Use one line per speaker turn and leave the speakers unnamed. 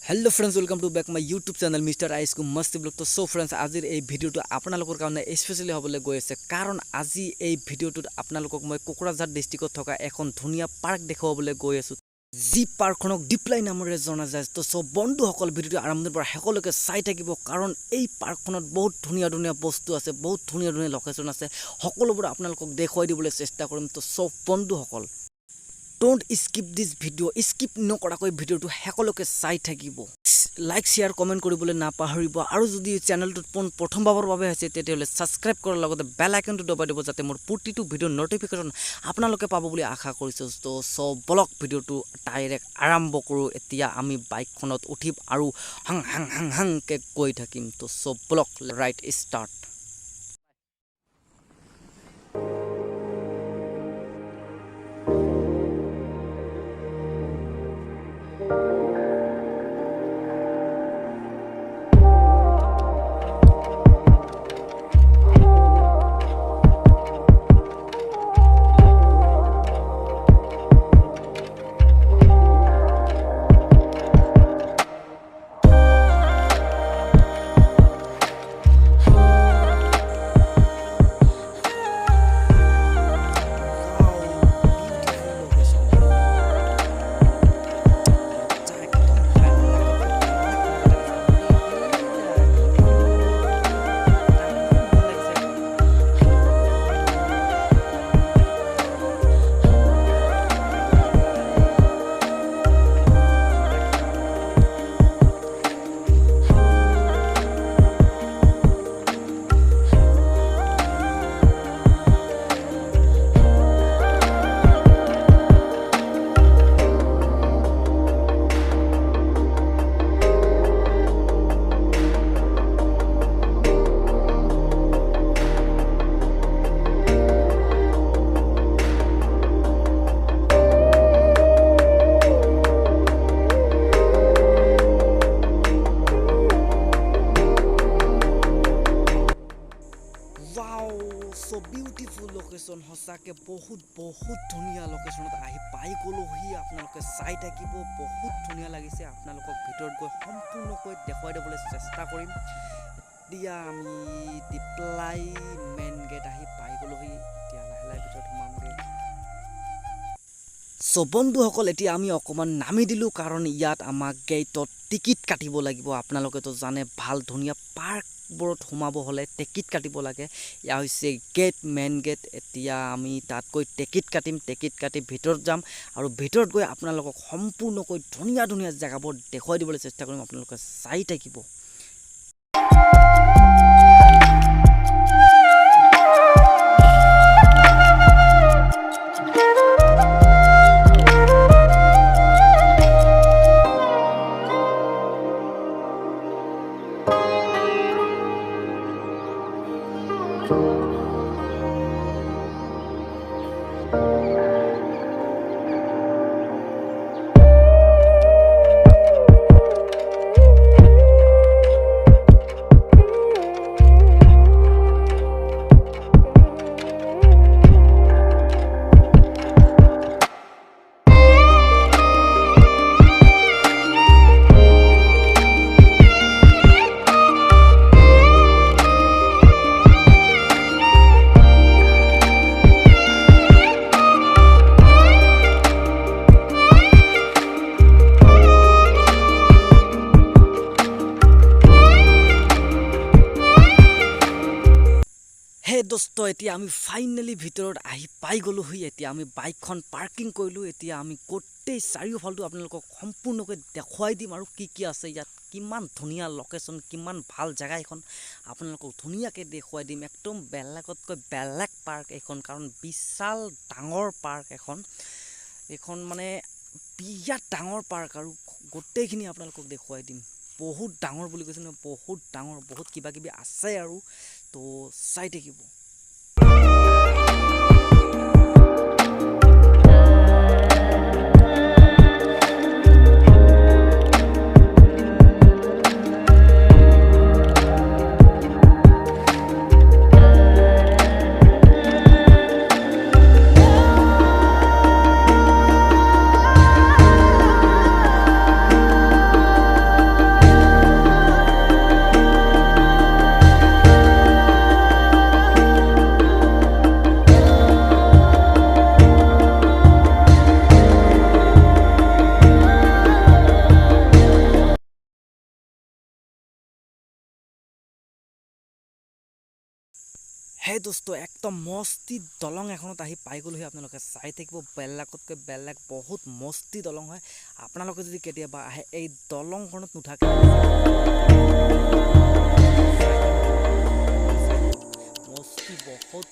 Hello friends welcome to back my YouTube channel mister ice को मस्त blog. तो so friends आजिर এই ভিডিওটো আপোনালোকৰ কাৰণে স্পেশালি হ'বলৈ গৈ আছে কাৰণ আজি এই ভিডিওটোত আপোনালোকক মই কোকৰাঝাৰ ডিস্ট্ৰিক্টত থকা এখন ধুনিয়া পাৰ্ক দেখাবলৈ গৈ আছো জি পাৰ্কখনক ডিপ্লাই নামেৰে জনা যায়। তো সব বন্ধুসকল ভিডিওটো আৰম্ভৰ পৰা শেষলৈকে চাই থাকিব কাৰণ এই পাৰ্কখনত বহুত ধুনিয়া ধুনিয়া বস্তু আছে, বহুত ধুনিয়া ধুনিয়া লোকেশন আছে, সকলোবোৰ আপোনালোকক দেখুৱাই দিবলৈ চেষ্টা কৰিম। তো সব বন্ধুসকল Don't skip this video. Skip নকৰাকৈ ভিডিওটো শেষলৈকে চাই থাকিব। লাইক শেয়াৰ কমেন্ট কৰিবলৈ নাপাহৰিব আৰু যদি চেনেলটোত প্ৰথমবাৰৰ বাবে হৈছে তেতিয়াহ'লে সাবস্ক্ৰাইব কৰাৰ লগতে বেল আইকনটো দবাই দিব যাতে মোৰ প্ৰতিটো ভিডিও নটিফিকেশন আপোনালোকে পাব বুলি আশা কৰিছো। তো সব ব্লগ ভিডিওটো ডাইৰেক্ট আৰম্ভ কৰো। এতিয়া আমি বাইকখনত উঠিম আৰু হাং হাং হাং হাং কে গৈ থাকিম। তো সব blog right start. So beautiful location হসাকে বহুত ধুনিয়া লোকেশনত আহি পাই গলোহি। আপোনালোকে চাই থাকিব, বহুত ধুনিয়া লাগিছে। আপোনালোকক ভিতৰত গৈ সম্পূৰ্ণকৈ দেখুৱাই দিবলৈ চেষ্টা কৰিম। এতিয়া আমি ডিপ্লাই মেইন গেট আহি পাই গলোহি। এতিয়া লাহে লাহে ভিতৰত সোমামগে। সো বন্ধুসকল এতিয়া আমি অকমান নামি দিলো কাৰণ ইয়াত আমাক গেটত টিকিট কাটিব লাগিব। আপোনালোকে তো জানে ভাল ধুনিয়া পাৰ্ক বোৰত সোমাব হলে টিকিট কাটিব লাগে। ইয়া হৈছে গেট, মেইন গেট। এতিয়া আমি তাত গৈ টিকিট কাটিম, টিকিট কাটি ভিতৰত যাম আৰু ভিতৰত গৈ আপোনালোকক সম্পূৰ্ণকৈ ধুনিয়া ধুনিয়া জায়গাবোৰ দেখুৱাই দিবলৈ চেষ্টা কৰিম। আপোনালোকে চাই থাকিব। দোস্ত এতিয়া আমি ফাইনালি ভিতৰত আহি পাই গলোহি। এতিয়া আমি বাইকখন পাৰ্কিং কৰিলো। এতিয়া আমি গোটেই চাৰিওফালটো আপোনালোকক সম্পূৰ্ণকৈ দেখুৱাই দিম আৰু কি কি আছে ইয়াত, কিমান ধুনিয়া লোকেশন, কিমান ভাল জায়গা এখন আপোনালোকক ধুনিয়াকৈ দেখুৱাই দিম। একদম বেলেগতকৈ বেলেগ পাৰ্ক এখন, কাৰণ বিশাল ডাঙৰ পাৰ্ক এখন মানে বিৰাট ডাঙৰ পাৰ্ক আৰু গোটেইখিনি আপোনালোকক দেখুৱাই দিম। বহুত ডাঙৰ বুলি কৈছে নহয়, বহুত ডাঙৰ, বহুত কিবা কিবি আছে আৰু। তো চাই থাকিব। হে দোস্ত একদম মস্তি দলং এখনত আহি পাই গ'লোহি আপোনালোকে চাই থাকিব বেলেগতকৈ বেলেগ বহুত মস্তি দলং হয় আপোনালোকে যদি কেতিয়াবা আহে এই দলংখনত নুঠাকে মস্তি বহুত